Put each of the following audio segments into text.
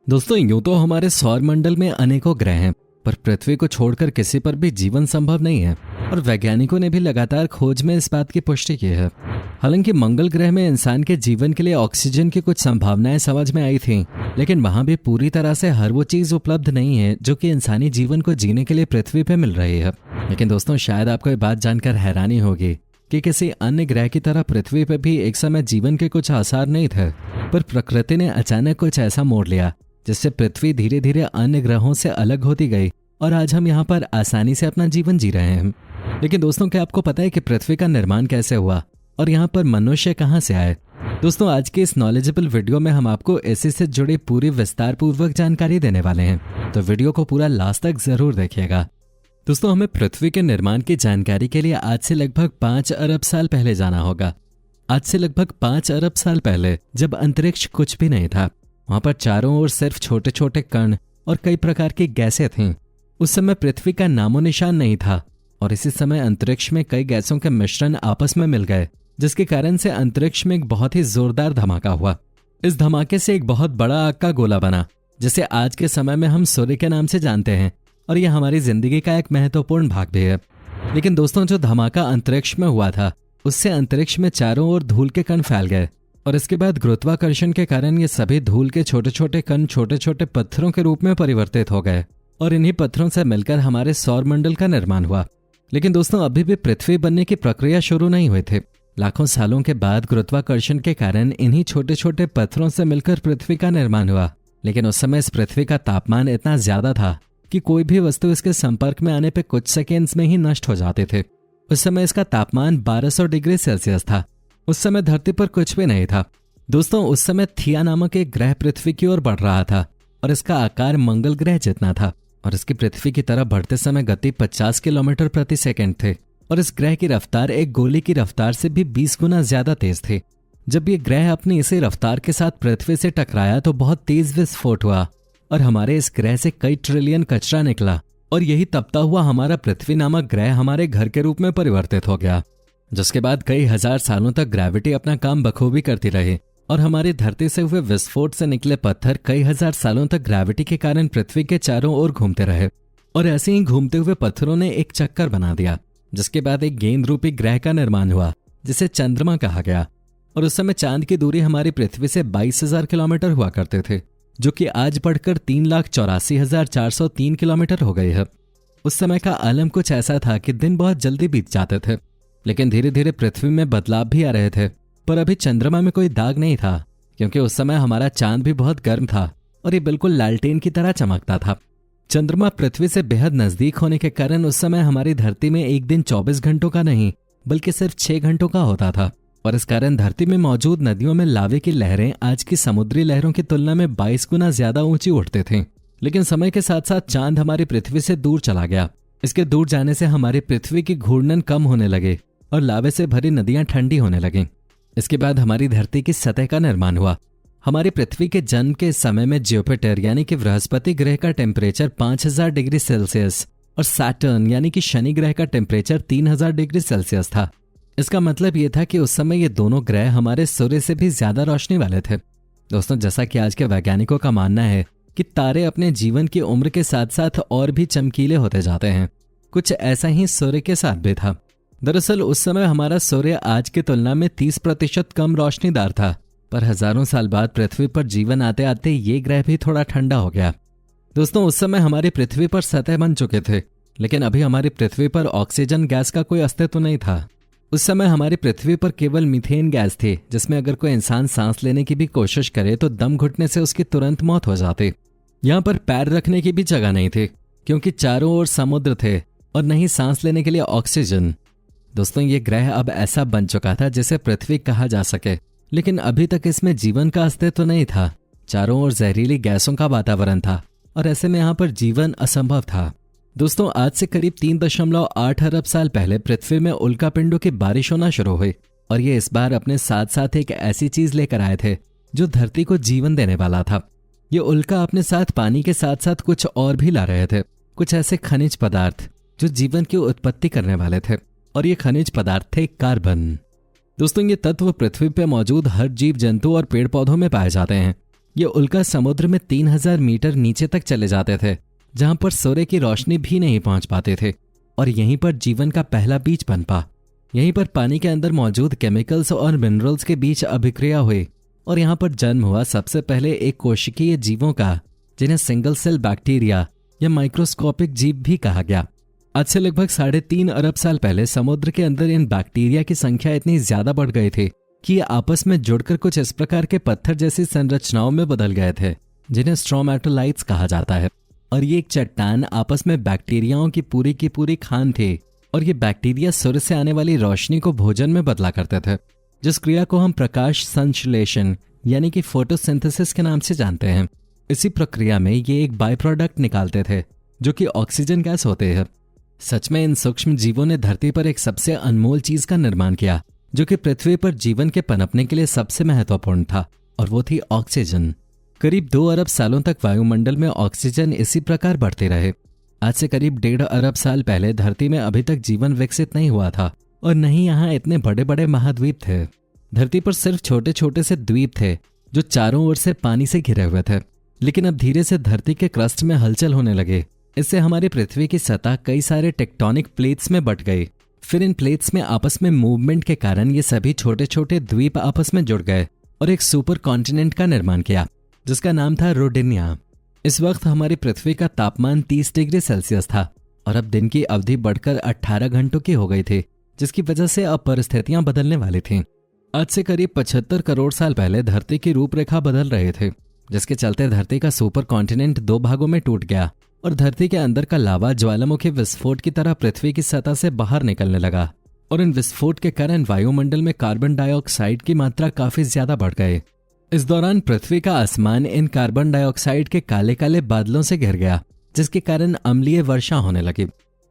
दोस्तों यूं तो हमारे सौर मंडल में अनेकों ग्रह हैं, पर पृथ्वी को छोड़कर किसी पर भी जीवन संभव नहीं है और वैज्ञानिकों ने भी लगातार खोज में इस बात की पुष्टि की है। हालांकि मंगल ग्रह में इंसान के जीवन के लिए ऑक्सीजन की कुछ संभावनाएं समझ में आई थीं, लेकिन वहां भी पूरी तरह से हर वो चीज उपलब्ध नहीं है जो कि इंसानी जीवन को जीने के लिए पृथ्वी पर मिल रही है। लेकिन दोस्तों शायद आपको ये बात जानकर हैरानी होगी कि किसी अन्य ग्रह की तरह पृथ्वी पर भी एक समय जीवन के कुछ आसार नहीं थे, पर प्रकृति ने अचानक कुछ ऐसा मोड़ लिया जिससे पृथ्वी धीरे धीरे अन्य ग्रहों से अलग होती गई और आज हम यहाँ पर आसानी से अपना जीवन जी रहे हैं। लेकिन दोस्तों क्या आपको पता है कि पृथ्वी का निर्माण कैसे हुआ और यहाँ पर मनुष्य कहाँ से आए? दोस्तों आज के इस नॉलेजेबल वीडियो में हम आपको इसी से जुड़ी पूरी विस्तार पूर्वक जानकारी देने वाले हैं, तो वीडियो को पूरा लास्ट तक जरूर देखिएगा। दोस्तों हमें पृथ्वी के निर्माण की जानकारी के लिए आज से लगभग 5 अरब साल पहले जाना होगा। आज से लगभग 5 अरब साल पहले जब अंतरिक्ष कुछ भी नहीं था, वहां पर चारों ओर सिर्फ छोटे छोटे कण और कई प्रकार की गैसें थीं। उस समय पृथ्वी का नामो निशान नहीं था और इसी समय अंतरिक्ष में कई गैसों के मिश्रण आपस में मिल गए, जिसके कारण से अंतरिक्ष में एक बहुत ही जोरदार धमाका हुआ। इस धमाके से एक बहुत बड़ा आग का गोला बना, जिसे आज के समय में हम सूर्य के नाम से जानते हैं और यह हमारी जिंदगी का एक महत्वपूर्ण भाग भी है। लेकिन दोस्तों जो धमाका अंतरिक्ष में हुआ था, उससे अंतरिक्ष में चारों ओर धूल के कण फैल गए और इसके बाद गुरुत्वाकर्षण के कारण ये सभी धूल के छोटे छोटे कण छोटे छोटे पत्थरों के रूप में परिवर्तित हो गए और इन्हीं पत्थरों से मिलकर हमारे सौर मंडल का निर्माण हुआ। लेकिन दोस्तों अभी भी पृथ्वी बनने की प्रक्रिया शुरू नहीं हुई थी। लाखों सालों के बाद गुरुत्वाकर्षण के कारण इन्हीं छोटे छोटे पत्थरों से मिलकर पृथ्वी का निर्माण हुआ। लेकिन उस समय इस पृथ्वी का तापमान इतना ज्यादा था कि कोई भी वस्तु इसके संपर्क में आने पर कुछ सेकेंड्स में ही नष्ट हो जाते थे। उस समय इसका तापमान 1200 डिग्री सेल्सियस था। उस समय धरती पर कुछ भी नहीं था। दोस्तों उस समय थिया नामक एक ग्रह पृथ्वी की ओर बढ़ रहा था और इसका आकार मंगल ग्रह जितना था और इसकी पृथ्वी की तरफ बढ़ते समय गति 50 किलोमीटर प्रति सेकंड थे और इस ग्रह की रफ्तार एक गोले की रफ्तार से भी 20 गुना ज्यादा तेज थी। जब ये ग्रह अपनी इसी रफ्तार के साथ पृथ्वी से टकराया तो बहुत तेज विस्फोट हुआ और हमारे इस ग्रह से कई ट्रिलियन कचरा निकला और यही तपता हुआ हमारा पृथ्वी नामक ग्रह हमारे घर के रूप में परिवर्तित हो गया। जिसके बाद कई हजार सालों तक ग्रेविटी अपना काम बखूबी करती रही और हमारी धरती से हुए विस्फोट से निकले पत्थर कई हजार सालों तक ग्रेविटी के कारण पृथ्वी के चारों ओर घूमते रहे और ऐसे ही घूमते हुए पत्थरों ने एक चक्कर बना दिया, जिसके बाद एक गेंद रूपी ग्रह का निर्माण हुआ जिसे चंद्रमा कहा गया। और उस समय चांद की दूरी हमारी पृथ्वी से 22,000 किलोमीटर हुआ करते थे, जो कि आज बढ़कर 3,84,403 किलोमीटर हो गई है। उस समय का आलम कुछ ऐसा था कि दिन बहुत जल्दी बीत जाते थे, लेकिन धीरे धीरे पृथ्वी में बदलाव भी आ रहे थे। पर अभी चंद्रमा में कोई दाग नहीं था, क्योंकि उस समय हमारा चांद भी बहुत गर्म था और ये बिल्कुल लालटेन की तरह चमकता था। चंद्रमा पृथ्वी से बेहद नजदीक होने के कारण उस समय हमारी धरती में एक दिन 24 घंटों का नहीं बल्कि सिर्फ 6 घंटों का होता था और इस कारण धरती में मौजूद नदियों में लावे की लहरें आज की समुद्री लहरों की तुलना में 22 गुना ज्यादा ऊंची उठते थे। लेकिन समय के साथ साथ चांद हमारी पृथ्वी से दूर चला गया। इसके दूर जाने से हमारी पृथ्वी की घूर्णन कम होने लगे और लावे से भरी नदियां ठंडी होने लगीं। इसके बाद हमारी धरती की सतह का निर्माण हुआ। हमारी पृथ्वी के जन्म के समय में जुपिटर यानी कि बृहस्पति ग्रह का टेम्परेचर 5000 डिग्री सेल्सियस और सैटर्न यानी कि शनि ग्रह का टेम्परेचर 3000 डिग्री सेल्सियस था। इसका मतलब ये था कि उस समय ये दोनों ग्रह हमारे सूर्य से भी ज्यादा रोशनी वाले थे। दोस्तों जैसा कि आज के वैज्ञानिकों का मानना है कि तारे अपने जीवन की उम्र के साथ साथ और भी चमकीले होते जाते हैं, कुछ ऐसा ही सूर्य के साथ भी था। दरअसल उस समय हमारा सूर्य आज की तुलना में 30% कम रोशनीदार था, पर हजारों साल बाद पृथ्वी पर जीवन आते आते ये ग्रह भी थोड़ा ठंडा हो गया। दोस्तों उस समय हमारी पृथ्वी पर सतह बन चुके थे, लेकिन अभी हमारी पृथ्वी पर ऑक्सीजन गैस का कोई अस्तित्व नहीं था। उस समय हमारी पृथ्वी पर केवल मीथेन गैस थी, जिसमें अगर कोई इंसान सांस लेने की भी कोशिश करे तो दम घुटने से उसकी तुरंत मौत हो जाती। यहाँ पर पैर रखने की भी जगह नहीं थी, क्योंकि चारों ओर समुद्र थे और नहीं सांस लेने के लिए ऑक्सीजन। दोस्तों ये ग्रह अब ऐसा बन चुका था जिसे पृथ्वी कहा जा सके, लेकिन अभी तक इसमें जीवन का अस्तित्व नहीं था। चारों ओर जहरीली गैसों का वातावरण था और ऐसे में यहाँ पर जीवन असंभव था। दोस्तों आज से करीब 3.8 अरब साल पहले पृथ्वी में उल्कापिंडों की बारिश होना शुरू हुई और ये इस बार अपने साथ साथ एक ऐसी चीज लेकर आए थे जो धरती को जीवन देने वाला था। ये उल्का अपने साथ पानी के साथ साथ कुछ और भी ला रहे थे, कुछ ऐसे खनिज पदार्थ जो जीवन की उत्पत्ति करने वाले थे और ये खनिज पदार्थ थे कार्बन। दोस्तों ये तत्व पृथ्वी पर मौजूद हर जीव जंतु और पेड़ पौधों में पाए जाते हैं ये उल्का समुद्र में 3000 मीटर नीचे तक चले जाते थे, जहां पर सूर्य की रोशनी भी नहीं पहुंच पाते थे, और यहीं पर जीवन का पहला बीज पनपा। यहीं पर पानी के अंदर मौजूद केमिकल्स और मिनरल्स के बीच अभिक्रिया हुई, और यहाँ पर जन्म हुआ सबसे पहले एक कोशिकीय जीवों का, जिन्हें सिंगल सेल बैक्टीरिया या माइक्रोस्कोपिक जीव भी कहा गया। आज से लगभग 3.5 अरब साल पहले समुद्र के अंदर इन बैक्टीरिया की संख्या इतनी ज्यादा बढ़ गई थी कि ये आपस में जुड़कर कुछ इस प्रकार के पत्थर जैसी संरचनाओं में बदल गए थे, जिन्हें स्ट्रोमैटोलाइट्स कहा जाता है। और ये एक चट्टान आपस में बैक्टीरियाओं की पूरी खान थी, और ये बैक्टीरिया सूर्य से आने वाली रोशनी को भोजन में बदला करते थे, जिस क्रिया को हम प्रकाश संश्लेषण यानी कि फोटोसिंथेसिस के नाम से जानते हैं। इसी प्रक्रिया में ये एक बाय प्रोडक्ट निकालते थे, जो कि ऑक्सीजन गैस होते हैं। सच में इन सूक्ष्म जीवों ने धरती पर एक सबसे अनमोल चीज का निर्माण किया, जो कि पृथ्वी पर जीवन के पनपने के लिए सबसे महत्वपूर्ण था, और वो थी ऑक्सीजन। करीब 2 अरब सालों तक वायुमंडल में ऑक्सीजन इसी प्रकार बढ़ते रहे। आज से करीब 1.5 अरब साल पहले धरती में अभी तक जीवन विकसित नहीं हुआ था, और न ही यहाँ इतने बड़े बड़े महाद्वीप थे। धरती पर सिर्फ छोटे छोटे से द्वीप थे, जो चारों ओर से पानी से घिरे हुए थे। लेकिन अब धीरे से धरती के क्रस्ट में हलचल होने लगे। इससे हमारी पृथ्वी की सतह कई सारे टेक्टोनिक प्लेट्स में बट गई। फिर इन प्लेट्स में आपस में मूवमेंट के कारण ये सभी छोटे छोटे द्वीप आपस में जुड़ गए और एक सुपर कॉन्टिनेंट का निर्माण किया, जिसका नाम था रोडिनिया। इस वक्त हमारी पृथ्वी का तापमान 30 डिग्री सेल्सियस था, और अब दिन की अवधि बढ़कर 18 घंटों की हो गई थी, जिसकी वजह से अब परिस्थितियां बदलने वाली थीं। आज से करीब 75 करोड़ साल पहले धरती की रूपरेखा बदल रहे थे, जिसके चलते धरती का सुपर कॉन्टिनेंट 2 भागों में टूट गया, और धरती के अंदर का लावा ज्वालामुखी विस्फोट की तरह पृथ्वी की सतह से बाहर निकलने लगा। और इन विस्फोट के कारण वायुमंडल में कार्बन डाइऑक्साइड की मात्रा काफी ज्यादा बढ़ गई। इस दौरान पृथ्वी का आसमान इन कार्बन डाइऑक्साइड के काले काले बादलों से घिर गया, जिसके कारण अम्लीय वर्षा होने लगी,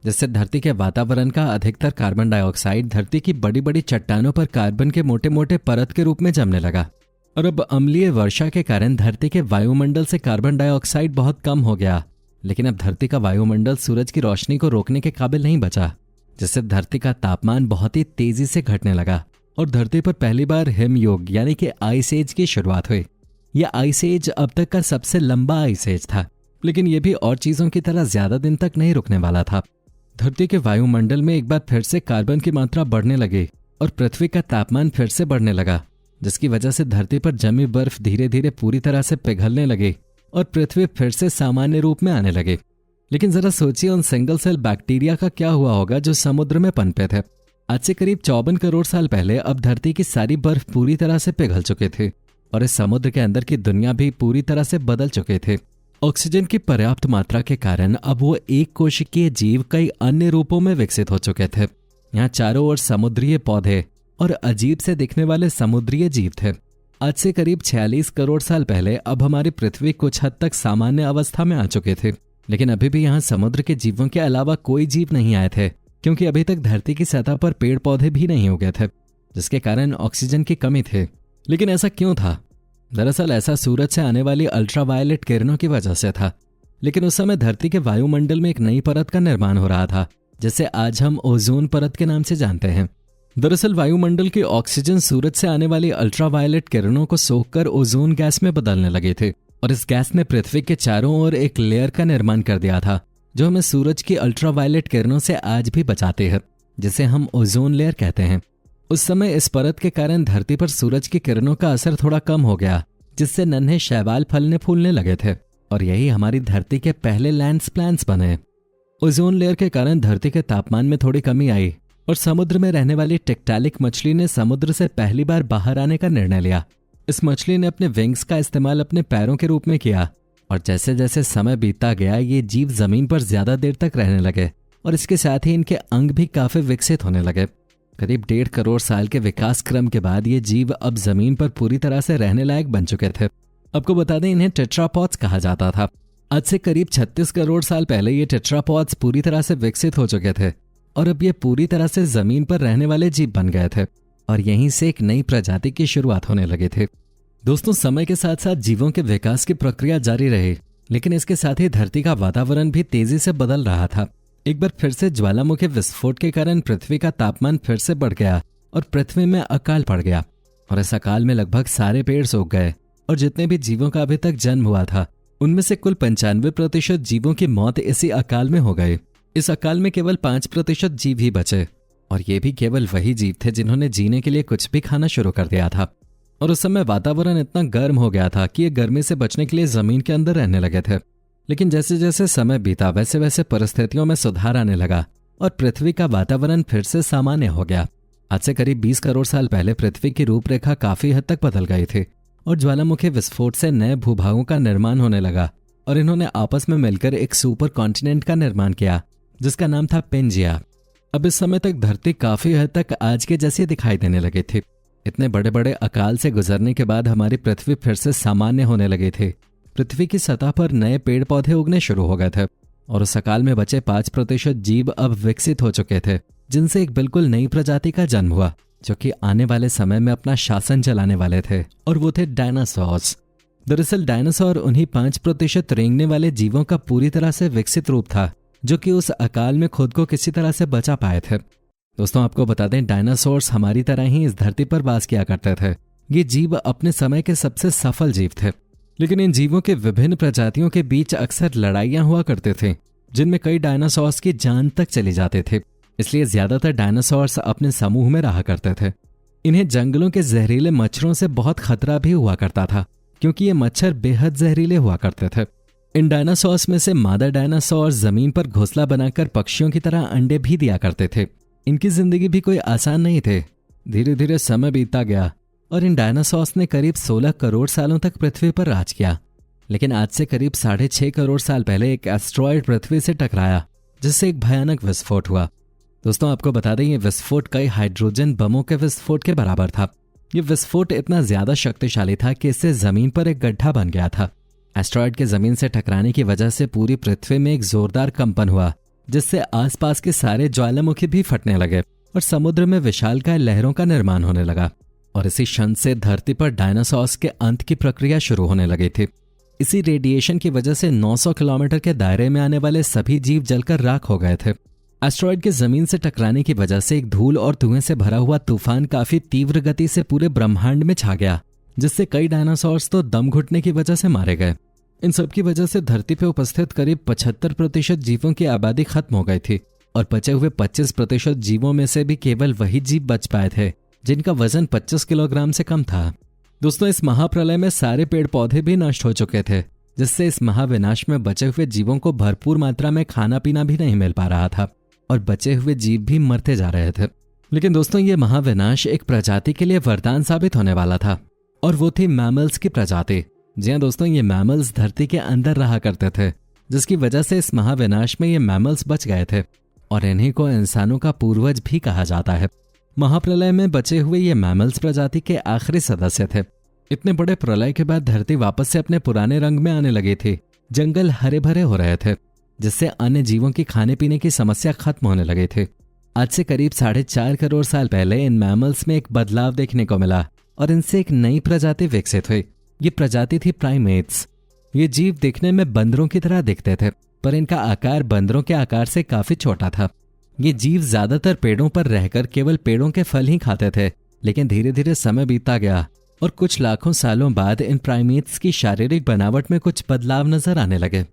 जिससे धरती के वातावरण का अधिकतर कार्बन डाइऑक्साइड धरती की बड़ी बड़ी चट्टानों पर कार्बन के मोटे मोटे परत के रूप में जमने लगा। और अब अम्लीय वर्षा के कारण धरती के वायुमंडल से कार्बन डाइऑक्साइड बहुत कम हो गया। लेकिन अब धरती का वायुमंडल सूरज की रोशनी को रोकने के काबिल नहीं बचा, जिससे धरती का तापमान बहुत ही तेजी से घटने लगा, और धरती पर पहली बार हिमयुग यानी कि आइस एज की शुरुआत हुई। यह आइस एज अब तक का सबसे लंबा आइस एज था, लेकिन यह भी और चीजों की तरह ज्यादा दिन तक नहीं रुकने वाला था। धरती के वायुमंडल में एक बार फिर से कार्बन की मात्रा बढ़ने लगी और पृथ्वी का तापमान फिर से बढ़ने लगा, जिसकी वजह से धरती पर जमी बर्फ धीरे धीरे पूरी तरह से पिघलने लगी और पृथ्वी फिर से सामान्य रूप में आने लगे। लेकिन जरा सोचिए उन सिंगल सेल बैक्टीरिया का क्या हुआ होगा जो समुद्र में पनपे थे। आज से करीब 54 करोड़ साल पहले अब धरती की सारी बर्फ पूरी तरह से पिघल चुके थे, और इस समुद्र के अंदर की दुनिया भी पूरी तरह से बदल चुके थे। ऑक्सीजन की पर्याप्त मात्रा के कारण अब वो एक कोशिकीय जीव कई अन्य रूपों में विकसित हो चुके थे। यहाँ चारों ओर समुद्रीय पौधे और अजीब से दिखने वाले समुद्रीय जीव थे। आज से करीब 46 करोड़ साल पहले अब हमारी पृथ्वी कुछ हद तक सामान्य अवस्था में आ चुके थे, लेकिन अभी भी यहाँ समुद्र के जीवों के अलावा कोई जीव नहीं आए थे, क्योंकि अभी तक धरती की सतह पर पेड़ पौधे भी नहीं उगे थे, जिसके कारण ऑक्सीजन की कमी थी। लेकिन ऐसा क्यों था? दरअसल ऐसा सूरज से आने वाली अल्ट्रावायलेट किरणों की वजह से था। लेकिन उस समय धरती के वायुमंडल में एक नई परत का निर्माण हो रहा था, जिसे आज हम ओजोन परत के नाम से जानते हैं। दरअसल वायुमंडल की ऑक्सीजन सूरज से आने वाली अल्ट्रावायलेट किरणों को सोखकर ओजोन गैस में बदलने लगे थे, और इस गैस ने पृथ्वी के चारों ओर एक लेयर का निर्माण कर दिया था, जो हमें सूरज की अल्ट्रावायलेट किरणों से आज भी बचाते हैं, जिसे हम ओजोन लेयर कहते हैं। उस समय इस परत के कारण धरती पर सूरज की किरणों का असर थोड़ा कम हो गया, जिससे नन्हे शैवाल फलने फूलने लगे थे, और यही हमारी धरती के पहले लैंड्स प्लांट्स बने। ओजोन लेयर के कारण धरती के तापमान में थोड़ी कमी आई, और समुद्र में रहने वाली टिक्टैलिक मछली ने समुद्र से पहली बार बाहर आने का निर्णय लिया। इस मछली ने अपने विंग्स का इस्तेमाल अपने पैरों के रूप में किया, और जैसे जैसे समय बीतता गया ये जीव जमीन पर ज्यादा देर तक रहने लगे, और इसके साथ ही इनके अंग भी काफी विकसित होने लगे। करीब 1.5 करोड़ साल के विकास क्रम के बाद ये जीव अब जमीन पर पूरी तरह से रहने लायक बन चुके थे। आपको बता दें इन्हें टेट्रापॉड्स कहा जाता था। आज से करीब 36 करोड़ साल पहले ये टेट्रापॉड्स पूरी तरह से विकसित हो चुके थे, और अब ये पूरी तरह से जमीन पर रहने वाले जीव बन गए थे, और यहीं से एक नई प्रजाति की शुरुआत होने लगे थे। दोस्तों, समय के साथ साथ जीवों के विकास की प्रक्रिया जारी रही, लेकिन इसके साथ ही धरती का वातावरण भी तेजी से बदल रहा था। एक बार फिर से ज्वालामुखी विस्फोट के कारण पृथ्वी का तापमान फिर से बढ़ गया और पृथ्वी में अकाल पड़ गया, और इस अकाल में लगभग सारे पेड़ सूख गए, और जितने भी जीवों का अभी तक जन्म हुआ था उनमें से कुल 95% जीवों की मौत इसी अकाल में हो गई। इस अकाल में केवल 5% जीव ही बचे, और ये भी केवल वही जीव थे जिन्होंने जीने के लिए कुछ भी खाना शुरू कर दिया था। और उस समय वातावरण इतना गर्म हो गया था कि ये गर्मी से बचने के लिए जमीन के अंदर रहने लगे थे। लेकिन जैसे जैसे समय बीता वैसे वैसे परिस्थितियों में सुधार आने लगा और पृथ्वी का वातावरण फिर से सामान्य हो गया। आज से करीब 20 करोड़ साल पहले पृथ्वी की रूपरेखा काफी हद तक बदल गई थी और ज्वालामुखी विस्फोट से नए भूभागों का निर्माण होने लगा और इन्होंने आपस में मिलकर एक सुपर कॉन्टिनेंट का निर्माण किया जिसका नाम था पेंजिया। अब इस समय तक धरती काफी हद तक आज के जैसी दिखाई देने लगी थी। इतने बड़े बड़े अकाल से गुजरने के बाद हमारी पृथ्वी फिर से सामान्य होने लगी थी। पृथ्वी की सतह पर नए पेड़ पौधे उगने शुरू हो गए थे और उस अकाल में बचे 5% जीव अब विकसित हो चुके थे, जिनसे एक बिल्कुल नई प्रजाति का जन्म हुआ जो कि आने वाले समय में अपना शासन चलाने वाले थे, और वो थे डायनासोर्स। दरअसल डायनासोर उन्हीं 5% रेंगने वाले जीवों का पूरी तरह से विकसित रूप था जो कि उस अकाल में खुद को किसी तरह से बचा पाए थे। दोस्तों, आपको बता दें, डायनासोर्स हमारी तरह ही इस धरती पर वास किया करते थे। ये जीव अपने समय के सबसे सफल जीव थे, लेकिन इन जीवों के विभिन्न प्रजातियों के बीच अक्सर लड़ाइयां हुआ करते थे जिनमें कई डायनासोर्स की जान तक चले जाते थे। इसलिए ज्यादातर डायनासोर्स अपने समूह में रहा करते थे। इन्हें जंगलों के जहरीले मच्छरों से बहुत खतरा भी हुआ करता था क्योंकि ये मच्छर बेहद जहरीले हुआ करते थे। इन डायनासोर्स में से मादा डायनासोर जमीन पर घोंसला बनाकर पक्षियों की तरह अंडे भी दिया करते थे। इनकी जिंदगी भी कोई आसान नहीं थे। धीरे धीरे समय बीतता गया और इन डायनासोर्स ने करीब 16 करोड़ सालों तक पृथ्वी पर राज किया। लेकिन आज से करीब 6.5 करोड़ साल पहले एक एस्ट्रॉयड पृथ्वी से टकराया जिससे एक भयानक विस्फोट हुआ। दोस्तों, आपको बता दें, ये विस्फोट कई हाइड्रोजन बमों के विस्फोट के बराबर था। ये विस्फोट इतना ज्यादा शक्तिशाली था कि इससे जमीन पर एक गड्ढा बन गया था। एस्ट्रॉयड के जमीन से टकराने की वजह से पूरी पृथ्वी में एक जोरदार कंपन हुआ जिससे आसपास के सारे ज्वालामुखी भी फटने लगे और समुद्र में विशालकाय लहरों का निर्माण होने लगा। और इसी क्षण से धरती पर डायनासोर्स के अंत की प्रक्रिया शुरू होने लगी थी। इसी रेडिएशन की वजह से 900 किलोमीटर के दायरे में आने वाले सभी जीव जलकर राख हो गए थे। एस्ट्रॉयड के जमीन से टकराने की वजह से एक धूल और धुएं से भरा हुआ तूफान काफी तीव्र गति से पूरे ब्रह्मांड में छा गया जिससे कई डायनासोर्स तो दम घुटने की वजह से मारे गए। इन सब की वजह से धरती पर उपस्थित करीब 75% जीवों की आबादी खत्म हो गई थी और बचे हुए 25% जीवों में से भी केवल वही जीव बच पाए थे जिनका वजन 25 किलोग्राम से कम था। दोस्तों, इस महाप्रलय में सारे पेड़ पौधे भी नष्ट हो चुके थे जिससे इस महाविनाश में बचे हुए जीवों को भरपूर मात्रा में खाना पीना भी नहीं मिल पा रहा था और बचे हुए जीव भी मरते जा रहे थे। लेकिन दोस्तों, ये महाविनाश एक प्रजाति के लिए वरदान साबित होने वाला था और वो थी मैमल्स की प्रजाति। जी हाँ दोस्तों, ये मैमल्स धरती के अंदर रहा करते थे जिसकी वजह से इस महाविनाश में ये मैमल्स बच गए थे और इन्हीं को इंसानों का पूर्वज भी कहा जाता है। महाप्रलय में बचे हुए ये मैमल्स प्रजाति के आखिरी सदस्य थे। इतने बड़े प्रलय के बाद धरती वापस से अपने पुराने रंग में आने लगी थी। जंगल हरे भरे हो रहे थे जिससे अन्य जीवों की खाने पीने की समस्या खत्म होने लगी थी। आज से करीब 4.5 करोड़ साल पहले इन मैमल्स में एक बदलाव देखने को मिला और इनसे एक नई प्रजाति विकसित हुई। ये प्रजाति थी प्राइमेट्स। ये जीव दिखने में बंदरों की तरह दिखते थे पर इनका आकार बंदरों के आकार से काफी छोटा था। ये जीव ज्यादातर पेड़ों पर रहकर केवल पेड़ों के फल ही खाते थे। लेकिन धीरे धीरे समय बीतता गया और कुछ लाखों सालों बाद इन प्राइमेट्स की शारीरिक बनावट में कुछ बदलाव नजर आने लगे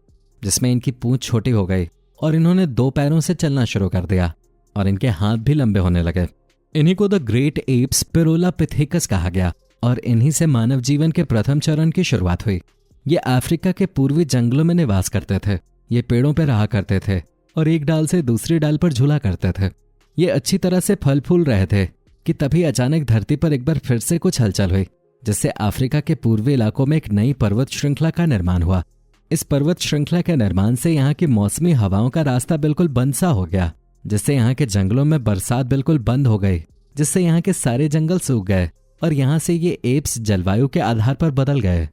जिसमें इनकी पूंछ छोटी हो गई और इन्होंने 2 पैरों से चलना शुरू कर दिया और इनके हाथ भी लंबे होने लगे। इन्हीं को द ग्रेट एप्स पिरोलापिथेकस कहा गया और इन्हीं से मानव जीवन के प्रथम चरण की शुरुआत हुई। ये अफ्रीका के पूर्वी जंगलों में निवास करते थे। ये पेड़ों पर रहा करते थे और एक डाल से दूसरी डाल पर झूला करते थे। ये अच्छी तरह से फल फूल रहे थे कि तभी अचानक धरती पर एक बार फिर से कुछ हलचल हुई जिससे अफ्रीका के पूर्वी इलाकों में एक नई पर्वत श्रृंखला का निर्माण हुआ। इस पर्वत श्रृंखला के निर्माण से यहाँ की मौसमी हवाओं का रास्ता बिल्कुल बंद सा हो गया जिससे यहाँ के जंगलों में बरसात बिल्कुल बंद हो गई जिससे यहाँ के सारे जंगल सूख गए और यहाँ से ये एप्स जलवायु के आधार पर बदल गए।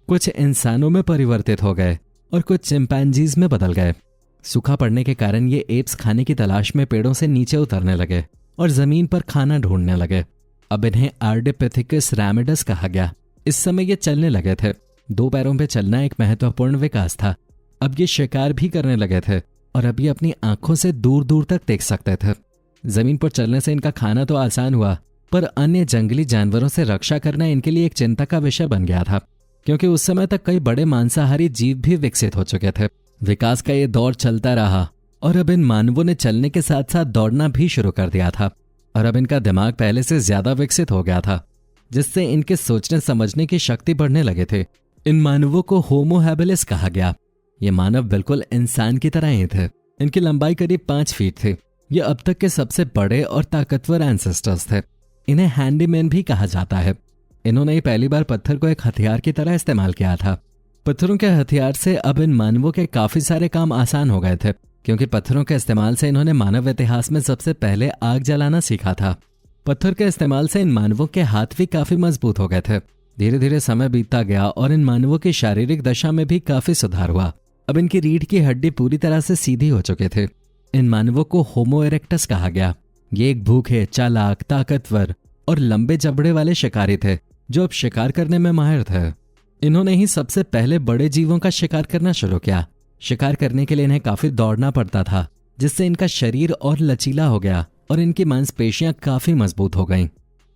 कुछ इंसानों में परिवर्तित हो गए और कुछ चिंपैंजीज में बदल गए। सूखा पड़ने के कारण ये एप्स खाने की तलाश में पेड़ों से नीचे उतरने लगे और जमीन पर खाना ढूंढने लगे। अब इन्हें आर्डिपिथेकस रैमिडस कहा गया। इस समय ये चलने लगे थे। 2 पैरों पे चलना एक महत्वपूर्ण विकास था। अब ये शिकार भी करने लगे थे और अब ये अपनी आंखों से दूर दूर तक देख सकते थे। जमीन पर चलने से इनका खाना तो आसान हुआ पर अन्य जंगली जानवरों से रक्षा करना इनके लिए एक चिंता का विषय बन गया था। क्योंकि उस समय तक कई बड़े मांसाहारी जीव भी विकसित हो चुके थे। विकास का ये दौर चलता रहा और अब इन मानवों ने चलने के साथ साथ दौड़ना भी शुरू कर दिया था और अब इनका दिमाग पहले से ज्यादा विकसित हो गया था, जिससे इनके सोचने समझने की शक्ति बढ़ने लगे थे। इन मानवों को होमो हैबिलिस कहा गया। ये मानव बिल्कुल इंसान की तरह ही थे। इनकी लंबाई करीब 5 फीट थी। ये अब तक के सबसे बड़े और ताकतवर एंसेस्टर्स थे। इन्हें हैंडीमैन भी कहा जाता है। इन्होंने ही पहली बार पत्थर को एक हथियार की तरह इस्तेमाल किया था। पत्थरों के हथियार से अब इन मानवों के काफी सारे काम आसान हो गए थे, क्योंकि पत्थरों के इस्तेमाल से इन्होंने मानव इतिहास में सबसे पहले आग जलाना सीखा था। पत्थर के इस्तेमाल से इन मानवों के हाथ भी काफी मजबूत हो गए थे। धीरे धीरे समय बीतता गया और इन मानवों की शारीरिक दशा में भी काफी सुधार हुआ। अब इनकी रीढ़ की हड्डी पूरी तरह से सीधी हो चुके थे। इन मानवों को होमो इरेक्टस कहा गया। ये एक भूखे, चालाक, ताकतवर और लंबे जबड़े वाले शिकारी थे, जो अब शिकार करने में माहिर थे। इन्होंने ही सबसे पहले बड़े जीवों का शिकार करना शुरू किया। शिकार करने के लिए इन्हें काफी दौड़ना पड़ता था, जिससे इनका शरीर और लचीला हो गया और इनकी मांसपेशियां काफी मजबूत हो गईं।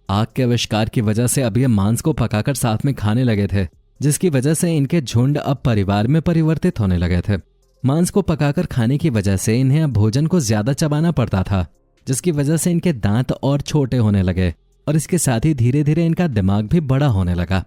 आग के आविष्कार की वजह से अब ये मांस को पकाकर साथ में खाने लगे थे, जिसकी वजह से इनके झुंड अब परिवार में परिवर्तित होने लगे थे। मांस को पकाकर खाने की वजह से इन्हें अब भोजन को ज्यादा चबाना पड़ता था, जिसकी वजह से इनके दांत और छोटे होने लगे और इसके साथ ही धीरे धीरे इनका दिमाग भी बड़ा होने लगा।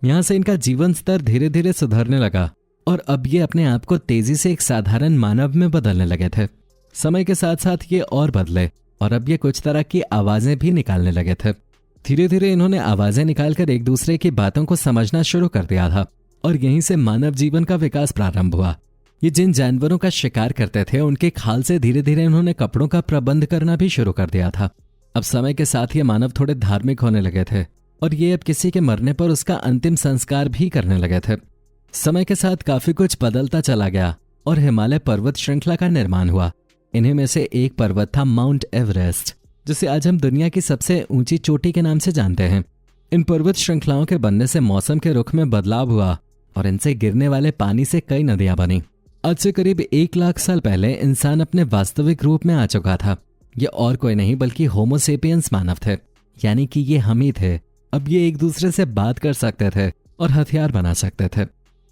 यहां से इनका जीवन स्तर धीरे धीरे सुधरने लगा और अब ये अपने आप को तेजी से एक साधारण मानव में बदलने लगे थे। समय के साथ साथ ये और बदले और अब ये कुछ तरह की आवाजें भी निकालने लगे थे। धीरे धीरे इन्होंने आवाजें निकालकर एक दूसरे की बातों को समझना शुरू कर दिया था और यहीं से मानव जीवन का विकास प्रारंभ हुआ। ये जिन जानवरों का शिकार करते थे, उनके खाल से धीरे धीरे इन्होंने कपड़ों का प्रबंध करना भी शुरू कर दिया था। अब समय के साथ ये मानव थोड़े धार्मिक होने लगे थे और ये अब किसी के मरने पर उसका अंतिम संस्कार भी करने लगे थे। समय के साथ काफी कुछ बदलता चला गया और हिमालय पर्वत श्रृंखला का निर्माण हुआ। इन्हीं में से एक पर्वत था माउंट एवरेस्ट, जिसे आज हम दुनिया की सबसे ऊंची चोटी के नाम से जानते हैं। इन पर्वत श्रृंखलाओं के बनने से मौसम के रुख में बदलाव हुआ और इनसे गिरने वाले पानी से कई नदियां बनी। आज से करीब 1 लाख साल पहले इंसान अपने वास्तविक रूप में आ चुका था। ये और कोई नहीं बल्कि होमो सेपियंस मानव थे, यानी कि ये हम ही थे। अब ये एक दूसरे से बात कर सकते थे और हथियार बना सकते थे।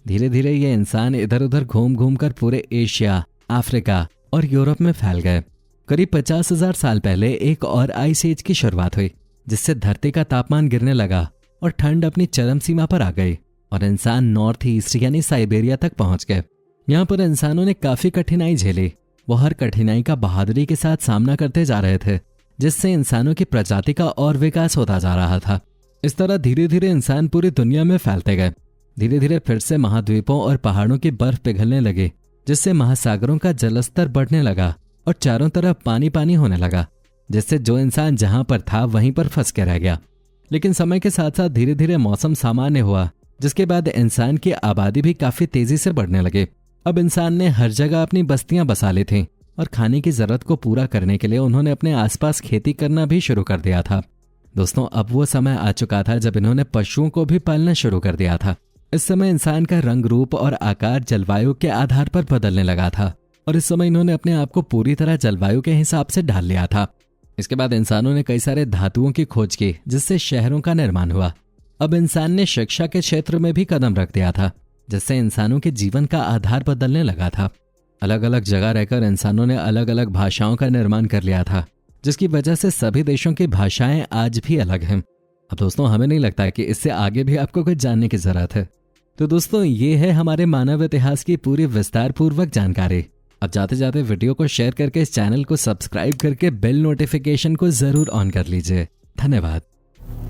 धीरे धीरे ये इंसान इधर उधर घूम घूम कर पूरे एशिया, अफ्रीका और यूरोप में फैल गए। करीब 50,000 साल पहले एक और आइस एज की शुरुआत हुई, जिससे धरती का तापमान गिरने लगा और ठंड अपनी चरम सीमा पर आ गई और इंसान नॉर्थ ईस्ट यानी साइबेरिया तक पहुंच गए। यहाँ पर इंसानों ने काफी कठिनाई झेली। वो हर कठिनाई का बहादुरी के साथ सामना करते जा रहे थे, जिससे इंसानों की प्रजाति का और विकास होता जा रहा था। इस तरह धीरे धीरे इंसान पूरी दुनिया में फैलते गए। धीरे धीरे फिर से महाद्वीपों और पहाड़ों की बर्फ पिघलने लगी, जिससे महासागरों का जलस्तर बढ़ने लगा और चारों तरफ पानी पानी होने लगा, जिससे जो इंसान जहां पर था वहीं पर फंस के रह गया। लेकिन समय के साथ साथ धीरे धीरे मौसम सामान्य हुआ, जिसके बाद इंसान की आबादी भी काफी तेजी से बढ़ने लगे। अब इंसान ने हर जगह अपनी बस्तियां बसा ली थी और खाने की जरूरत को पूरा करने के लिए उन्होंने अपने आसपास खेती करना भी शुरू कर दिया था। दोस्तों, अब वो समय आ चुका था जब इन्होंने पशुओं को भी पालना शुरू कर दिया था। इस समय इंसान का रंग, रूप और आकार जलवायु के आधार पर बदलने लगा था और इस समय इन्होंने अपने आप को पूरी तरह जलवायु के हिसाब से ढाल लिया था। इसके बाद इंसानों ने कई सारे धातुओं की खोज की, जिससे शहरों का निर्माण हुआ। अब इंसान ने शिक्षा के क्षेत्र में भी कदम रख दिया था, जिससे इंसानों के जीवन का आधार बदलने लगा था। अलग अलग जगह रहकर इंसानों ने अलग अलग भाषाओं का निर्माण कर लिया था, जिसकी वजह से सभी देशों की भाषाएं आज भी अलग हैं। अब दोस्तों, हमें नहीं लगता कि इससे आगे भी आपको कुछ जानने की जरूरत है। तो दोस्तों, ये है हमारे मानव इतिहास की पूरी विस्तार पूर्वक जानकारी। अब जाते जाते वीडियो को शेयर करके इस चैनल को सब्सक्राइब करके बेल नोटिफिकेशन को जरूर ऑन कर लीजिए। धन्यवाद।